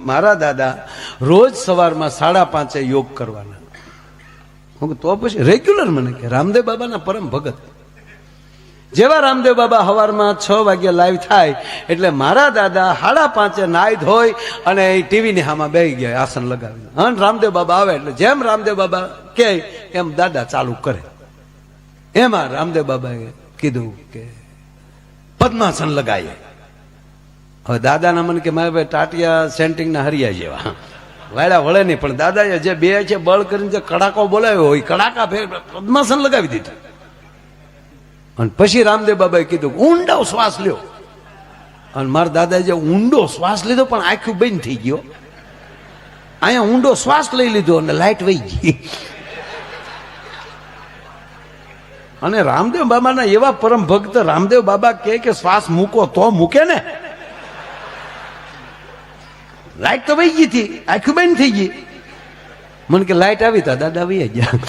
મારા દાદા રોજ સવારમાં 5:30 યોગ કરવાના. હું તો પછી રેગ્યુલર મને કે રામદેવ બાબાના પરમ ભગત. જેવા રામદેવ બાબા સવારમાં 6 વાગ્યા લાઈવ થાય એટલે મારા દાદા 5:30 નાઈ ધોઈ અને ટીવીની સામે બેસી ગયા આસન લગાવીને. અને રામદેવ બાબા આવે એટલે જેમ રામદેવ બાબા કહે એમ દાદા ચાલુ કરે. એમાં રામદેવ બાબાએ કીધું કે પદ્માસન લગાવીએ. હવે દાદાના મને કે મારે ભાઈ ટાટિયા સેન્ટિંગના હરિયા જેવા વાળા વળે નહીં, પણ દાદાએ જે બે છે બળ કરીને જે કડાકો બોલાવ્યો હોય કડાકા ફેર પદ્માસન લગાવી દીધું. અને પછી રામદેવ બાબાએ કીધું ઊંડો શ્વાસ લ્યો. અને મારા દાદાએ જે ઊંડો શ્વાસ લીધો પણ આખું બંધ થઈ ગયો. અહીંયા ઊંડો શ્વાસ લઈ લીધો અને લાઈટ વહી ગઈ. અને રામદેવ બાબાના એવા પરમ ભક્ત રામદેવ બાબા કે શ્વાસ મૂકો તો મૂકે ને. લાઈટ તો વહી ગઈ હતી, આખું બંધ થઈ ગઈ. મને કે લાઈટ આવી તા દાદા વહી ગયા.